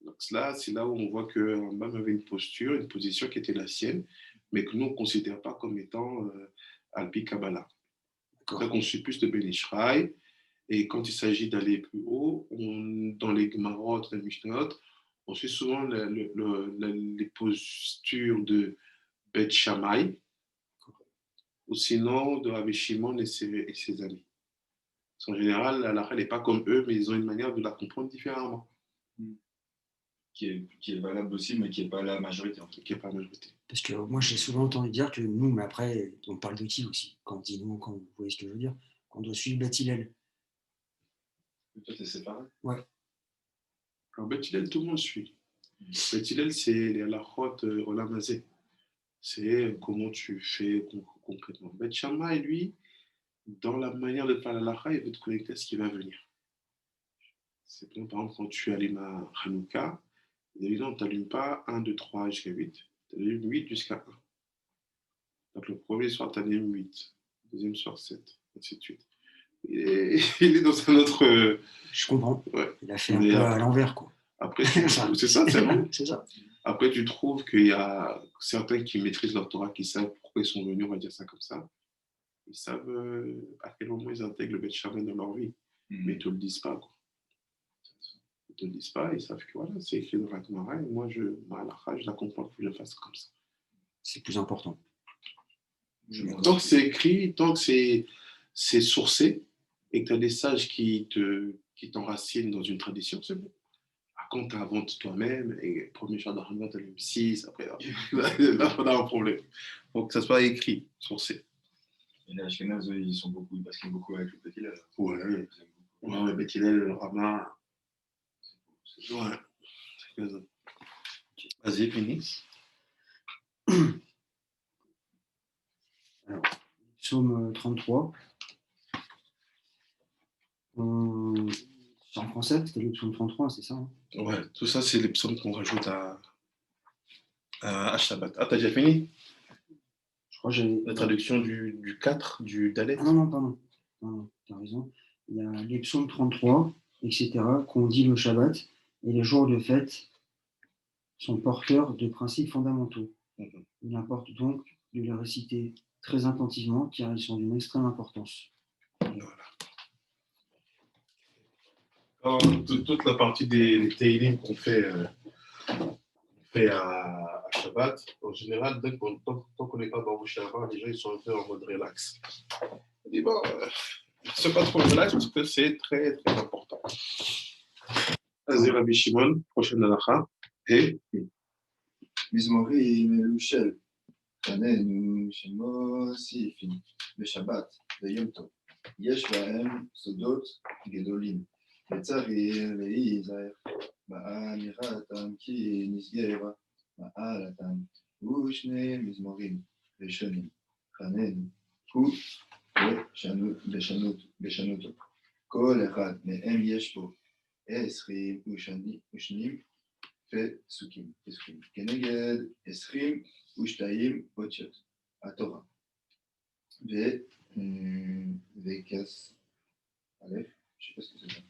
Donc là, c'est là où on voit que Rambam avait une posture, une position qui était la sienne, mais que nous, on ne considère pas comme étant Alpi Kabbalah. Donc on suit plus de Ben Ishraï, et quand il s'agit d'aller plus haut, dans les Gemarot, les Mishnayot, on suit souvent les postures de Bet Shammai, ou sinon de Rabbi Shimon et ses amis. En général, la halakha n'est pas comme eux, mais ils ont une manière de la comprendre différemment. Qui est valable aussi, mais qui n'est pas la majorité. En fait. Qui n'est pas la majorité. Parce que moi, j'ai souvent entendu dire que nous, mais après, on parle d'outils aussi. Quand on dit nous, quand vous voyez ce que je veux dire, qu'on doit suivre Beth Hillel. Toi, c'est séparé? Ouais. Alors, Beth Hillel, tout le monde suit. Beth Hillel, c'est les halachot olamazé. C'est comment tu fais concrètement. Beth Shammai, lui, dans la manière de faire la halakha, il veut te connecter à ce qui va venir. C'est bon, par exemple, quand tu allumes à Hanouka, évidemment, tu n'allumes pas 1, 2, 3 jusqu'à 8. Tu allumes 8 jusqu'à 1. Donc le premier soir, tu allumes 8. Le deuxième soir, 7. Ainsi de suite. Il est dans un autre. Je comprends. Ouais. Il a fait un peu à l'envers, quoi. Après, c'est ça, c'est vrai. C'est ça. Après, tu trouves qu'il y a certains qui maîtrisent leur Torah, qui savent pourquoi ils sont venus, on va dire ça comme ça. Ils savent à quel moment ils intègrent le Beth Shammai dans leur vie. Mais ils ne te le disent pas, quoi. Ils ne te le disent pas, ils savent que voilà, c'est écrit dans la Gemara, et moi, ma halakha, je la comprends, il faut que je le fasse comme ça. C'est plus important. Tant que c'est écrit, tant que c'est sourcé, et que tu as des sages qui t'enracinent dans une tradition, c'est bon. Quand tu inventes toi-même, et premier char d'argent, tu as le 6, après, là, on a un problème. Il faut que ça soit écrit, sourcé. Et les Ashkenaz, ils sont beaucoup, parce qu'ils sont beaucoup avec le Beth Hillel. Ouais, le Beth Hillel, le Rama. Ouais. Vas-y, finis. Alors, psaume 33. C'est en français, c'était le psaume 33, c'est ça, hein? Ouais, tout ça, c'est les psaumes qu'on rajoute à Shabbat. Ah, t'as déjà fini? Je crois que j'ai. La traduction du 4, du Dalet. Ah non, pardon. Non, t'as raison. Il y a les psaumes 33, etc., qu'on dit le Shabbat, et les jours de fête sont porteurs de principes fondamentaux. Il importe donc de les réciter très attentivement, car ils sont d'une extrême importance. Voilà. Toute la partie des Teilim qu'on fait à Shabbat, en général, tant qu'on n'est pas dans Shabbat, les gens ils sont un peu en mode relax. On dit bon, c'est pas trop relax parce que c'est très très important. Vas-y, Rabbi Shimon, prochaine halakha. Et מזמורים אלו של חננו שמוסיפים בשבת ויום טוב. יש בהם סודות גדולים, וצריך להיזהר באמירתם כי נסגרה מעלתם, ושני מזמורים ראשונים חננו הוא בשנותו. כל אחד מהם יש בו 22 פסוקים, כנגד 22 אותיות התורה. וכס א', je sais pas ce que c'est ça.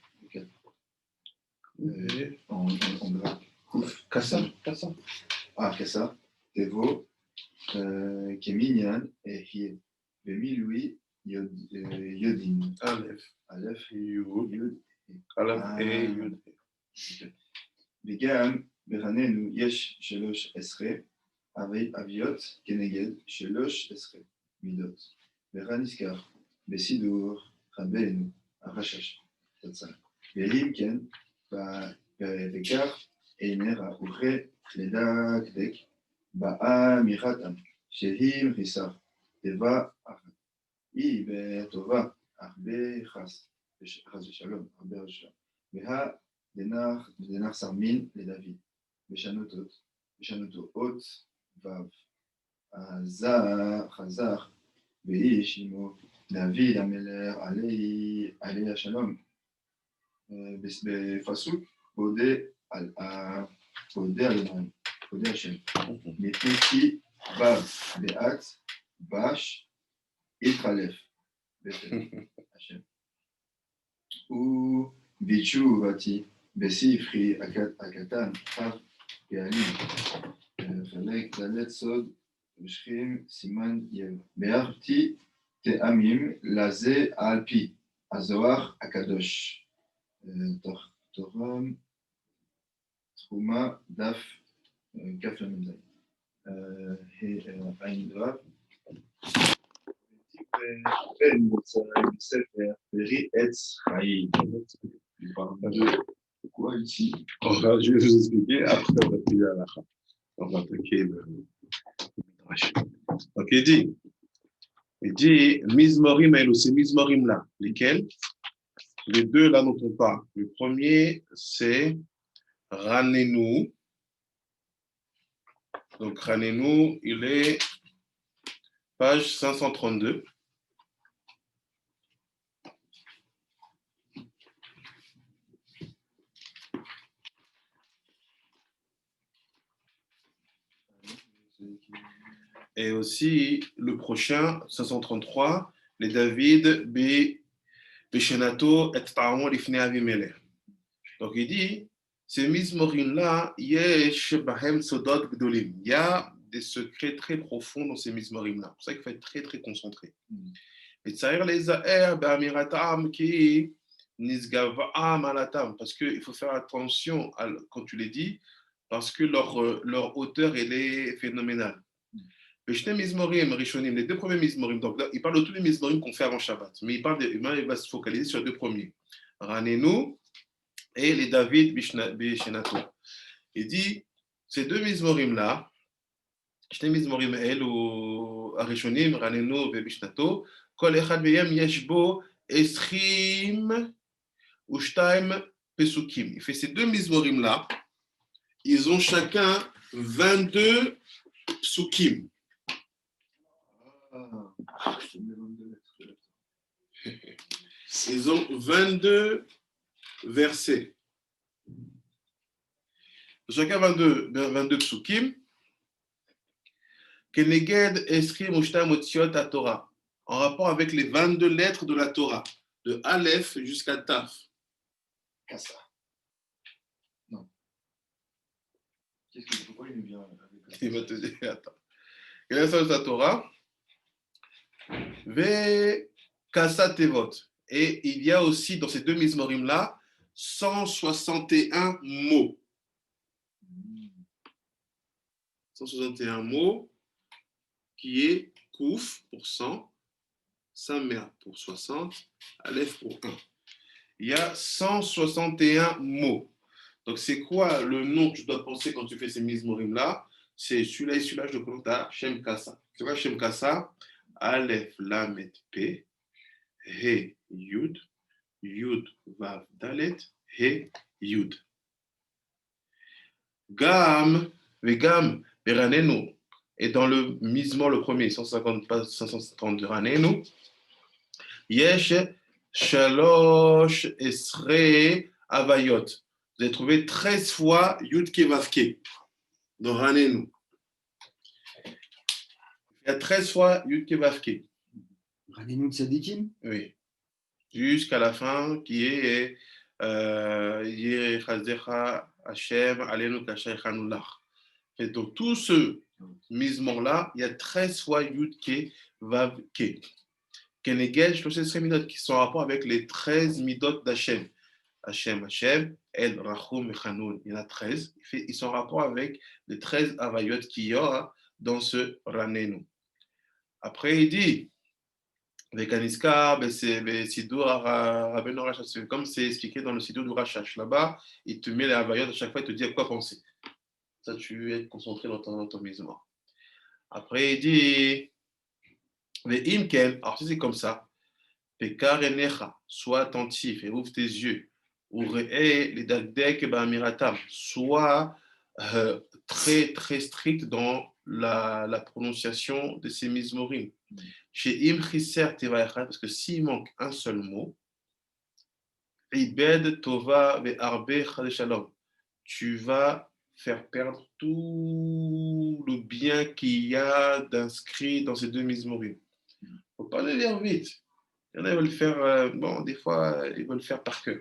En grec. Kassa. Kassa, Tevo, Keminyan et Hie. Bemilui, Yodin. Aleph, Yud. Aleph et Yud. וגם ברננו יש 13 אביות כנגד 13 מידות. ונזכר בסידור רבנו הרשש תצא. ואם כן, וכך אינה ראוכה לדקדק באמירתם שהיא מכיסה טבע אחת. היא בטובה הרבה חס ושלום, הרבה רשע. דנח סרמין לדוד, בשנותו אות ו', חזר ואיש עמו דוד המלך עלי השלום, בפסוק בודה על המים, בודה השם, מפני כי ו' בעת בש התחלף, השם. ובתשובתי בספרי הקטן, כ' פעלים, חלק ד' סוד, ושכם סימן יב. ביארתי טעמים לזה על פי הזוהר הקדוש. תחומה דף כ' למ"ז. עין רב. בספר פרי עץ חיים. Quoi ici? Je vais vous expliquer, après on va prier à la fin. On va attaquer le Midrash. Donc il dit, Mizmorim Elou, ces Mizmorim là, lesquels? Les deux là dont on parle. Le premier, c'est Ranenu. Donc Ranenu, il est page 532. Et aussi le prochain, 533, les David Beshenato et Taamon Lifnei Avimelech. Donc il dit, ces Mizmorim-là, Yesh Bahem Sodot Gdolim. Il y a des secrets très profonds dans ces Mizmorim-là. C'est pour ça qu'il faut être très très concentré. Et Tsaïr les Aher Be'amiratam Ki Nizgava'am Alatam. Parce qu'il faut faire attention quand tu les dis, parce que leur hauteur, elle est phénoménale. Les deux premiers Mizmorim, donc là, il parle de tous les Mizmorim qu'on fait avant Shabbat, mais il va se focaliser sur les deux premiers, Ranenu et les David Bishenato. Il dit, ces deux Mizmorim-là, Shne Mizmorim El ou Arishonim, Ranenu et Bishnato, Kol Echad Beyem Yeshbo Esrim Ushtaim Pesukim. Il fait ces deux Mizmorim-là, ils ont chacun 22 Psukim. Ils ont 22 versets. Chacun 22 psukim. Keneged Esrim Ushtam Otziot Torah. En rapport avec les 22 lettres de la Torah, de Aleph jusqu'à Taf. Kassa. Non. Pourquoi il nous vient avec Il va te dire, attends. Quelle est la Torah? Ve Kassa Tevot. Et il y a aussi dans ces deux Mizmorim-là 161 mots. 161 mots qui est Kouf pour 100, Samer pour 60, Aleph pour 1. Il y a 161 mots. Donc c'est quoi le nom que tu dois penser quand tu fais ces Mizmorim-là? C'est celui-là et celui-là, je le compte à Shem Kassa. C'est quoi Shem Kassa? Aleph, Lamet, P, He, Yud, Yud, Vav, Dalet, He, Yud. Gam, Vegam, Beranenu. Et dans le Mizmor, le premier, 550 Ranenu, Yesh, Shalosh Esre Avayot. Vous avez trouvé 13 fois Yud Ke Vav Ke dans Ranenu. Il y a 13 fois Yud Ke Vav Ke. Ranenu Tzadikim. Oui. Jusqu'à la fin qui est Yechazecha Hashem Alenu Kashaychanu Lach. Et donc, tout ce misement-là, il y a 13 fois Yud Ke Vav Ke. Keneged, 13 midot qui sont en rapport avec les 13 midot d'Hachem. Hachem, El, Rachum et Chanoun. Il y en a 13. Ils sont en rapport avec les 13 avayot qu'il y a dans ce Ranenu. Après, il dit, avec Aniska, c'est Sidour Rabbeinu Rashash. Comme c'est expliqué dans le Sidour du Rashash. Là-bas, il te met les avayot à chaque fois, il te dit à quoi penser. Ça, tu es concentré dans ton misement. Après, il dit, alors si c'est comme ça, sois attentif et ouvre tes yeux. Sois très très strict dans la prononciation de ces mismorim. Chez Im Chiser parce que s'il manque un seul mot, Ibed Tova Ve'arbe Chadeshalom, tu vas faire perdre tout le bien qu'il y a d'inscrit dans ces deux mismorim. Il ne faut pas le lire vite. Il y en a, ils veulent faire, bon, des fois, ils veulent faire par cœur.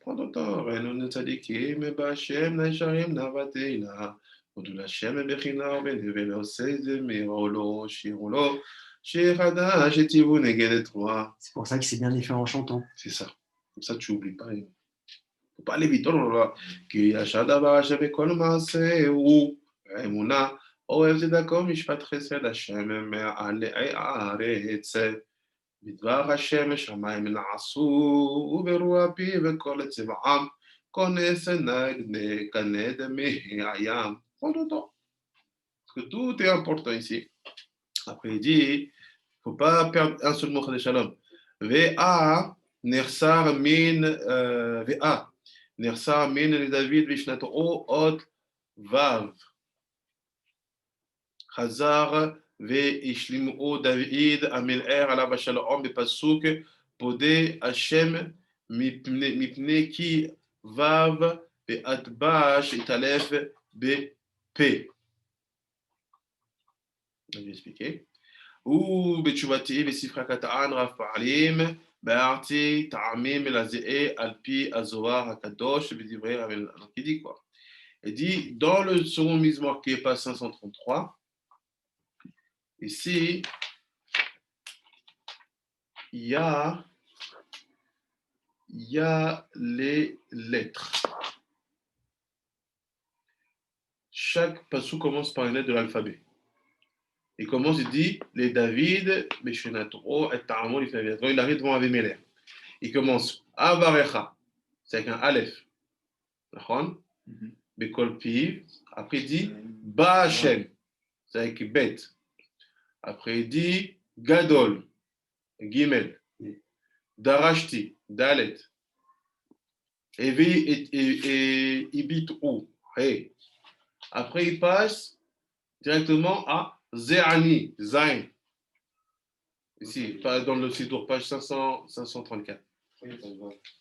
Prends ton temps. Renonu tzadikim, b'Hashem, naisharim, navateina. Odul Hashem, bechina, benevelo, seizemiro, shirolo, shirada, jetivu, neged trois. C'est pour ça que c'est bien de les faire en chantant. C'est ça. Comme ça, tu n'oublies pas. Il ne faut pas aller vite. Oh là là. Ki yashadavar Hashem bekol maaseu, emuna, oev tzedako, mishpat chesed Hashem, me'alei haaretz. בדבר השם שמיים נעשו וברוח פיו וכל צבעם כונס כנד מהים. Prends le temps. Parce que tout est important ici. Après il dit, il ne faut pas perdre un seul mot de shalom. Ve'a nersar min ve'a nersar min David vishnato ot vav. Chazar וישלימו דוד המלער עליו השלום בפסוק פודה השם מפני כי וו ואדבש התעלף בפה. Je vais expliquer. ובתשובתי בספרי הקטן רב פעלים בארתי טעמים מלזעי על פי הזוהר הקדוש בדברי רבי qui dit quoi? Il dit dans le second mizmor qui est pas 533. Ici, il y a les lettres. Chaque passou commence par une lettre de l'alphabet. Il commence, il dit, les David, les Shenatro, et Taramon, il arrive devant Avimelech. Il commence, Avarecha, c'est avec un Aleph. D'accord? Bekol Piv. Après, il dit, Ba'Hashem, c'est avec Bet. Après, il dit Gadol, Gimel, Darashti, Dalet, et Ibit ou. Hey. Après, il passe directement à Ze'ani, Zain. Ici, dans le site page 534.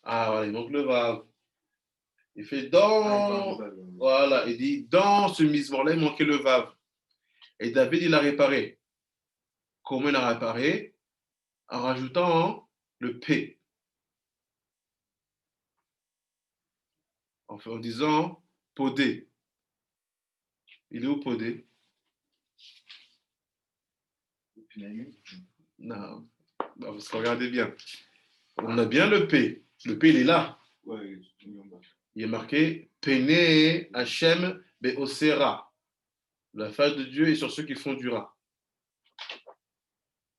Ah, voilà, il manque le Vav. Il fait dans. Voilà, il dit dans ce misement-là, il manquait le Vav. Et David, il a réparé. Comment il a réparé? En rajoutant le P. En disant podé. Il est où podé? Non. Parce que regardez bien. On a bien le P. Le P, il est là. Ouais, il est marqué Pene Hashem Beosera. La face de Dieu est sur ceux qui font du rat.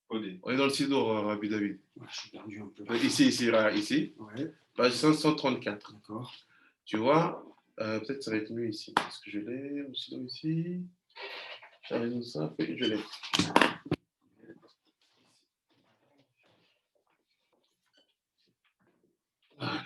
On est dans le Sidour, Rabbi David. Ouais, je suis perdu un peu. Ici. Ouais. Page 534. D'accord. Tu vois, peut-être ça va être mieux ici. Est-ce que je l'ai le Sidour ici? J'arrive ça, je l'ai. Voilà.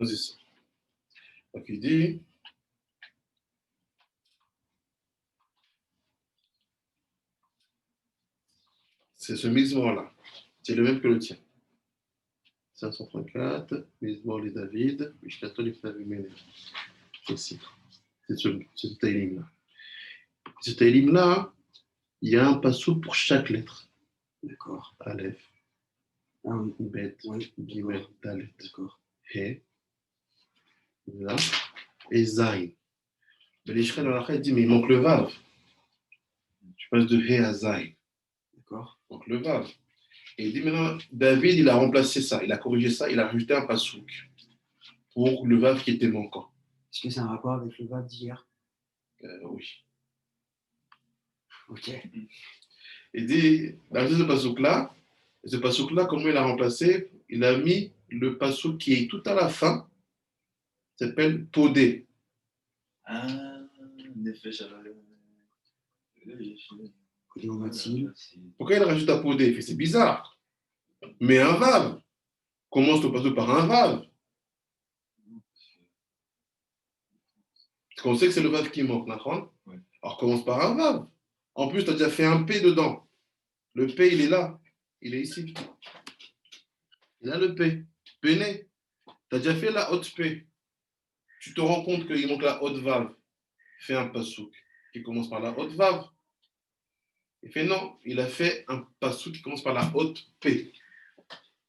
C'est ça. Donc il dit, c'est ce misement-là. C'est le même que le tien. 534, misement les David, Mishkato les Flavimene. C'est ce Taïlim-là. Ce Taïlim-là, il y a un passou pour chaque lettre. D'accord. Aleph, Ah oui. Bet, Oui. Gimel, Dalet, D'accord. He, Là, et Zayn. Mais les Shreds dans la dit, mais il manque le Vav. Tu passes de He à Zayn. D'accord. Donc le Vav. Et il dit maintenant, David, il a remplacé ça, il a corrigé ça, il a rajouté un pasouk pour le Vav qui était manquant. Est-ce que c'est un rapport avec le Vav d'hier? Oui. Ok. Il dit, dans ce pasouk-là, comment il a remplacé? Il a mis le pasouk qui est tout à la fin, s'appelle Podé. Ah, Nefesh Pourquoi il rajoute à Podé? C'est bizarre. Mais un Vav. Commence ton pasouk par un Vav. Parce qu'on sait que c'est le Vav qui manque, d'accord? Ouais. Alors commence par un Vav. En plus, tu as déjà fait un P dedans. Le P, il est là. Il est ici. Il a le P. Péné. Tu as déjà fait la haute P. Tu te rends compte qu'il manque la haute Vav. Fais un pasouk qui commence par la haute Vav. Il fait non. Il a fait un pasouk qui commence par la haute P.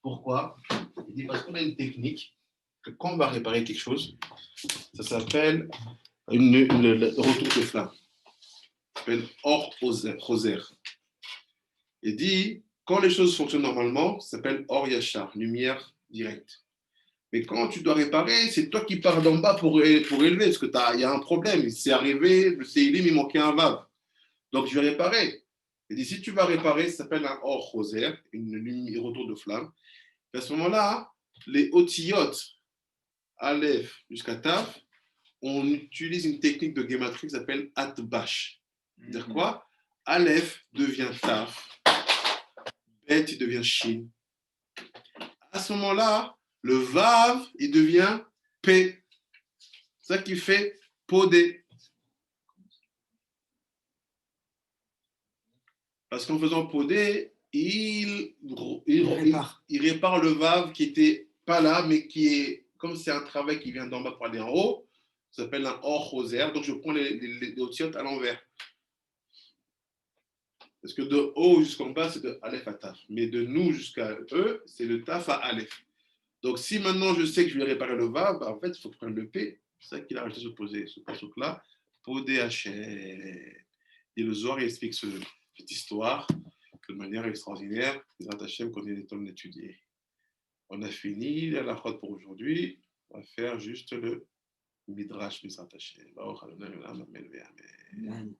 Pourquoi? Il dit parce qu'on a une technique que quand on va réparer quelque chose, ça s'appelle le retour de flamme. Ça s'appelle Or Rosaire. Il dit, quand les choses fonctionnent normalement, ça s'appelle Or Yachar, lumière directe. Mais quand tu dois réparer, c'est toi qui pars d'en bas pour élever, parce qu'il y a un problème. C'est arrivé, le Seilim, il manquait un Vav. Donc je vais réparer. Il dit, si tu vas réparer, ça s'appelle un Or Rosaire, une lumière retour de flamme. Et à ce moment-là, les otiyot, Aleph jusqu'à Taf, on utilise une technique de gématrie qui s'appelle Atbash. C'est-à-dire quoi? Aleph devient Taf, Bet il devient Shin. À ce moment-là, le Vav il devient P. C'est ça qui fait Podé. Parce qu'en faisant Podé, il répare le Vav qui n'était pas là, mais qui est, comme c'est un travail qui vient d'en bas pour aller en haut, ça s'appelle un Or Rosaire. Donc je prends les otiotes à l'envers. Parce que de haut jusqu'en bas, c'est de Aleph à Taf. Mais de nous jusqu'à eux, c'est de Taf à Aleph. Donc si maintenant je sais que je vais réparer le Vav, bah, en fait, il faut prendre le P. C'est ça qu'il a rajouté ce passage-là. Podé Hachem. Et le Zohar il explique cette histoire de manière extraordinaire. Les Hachem qu'on est des temps d'étudier. On a fini la chod pour aujourd'hui. On va faire juste le Midrash Mizrat Hachem. Amen.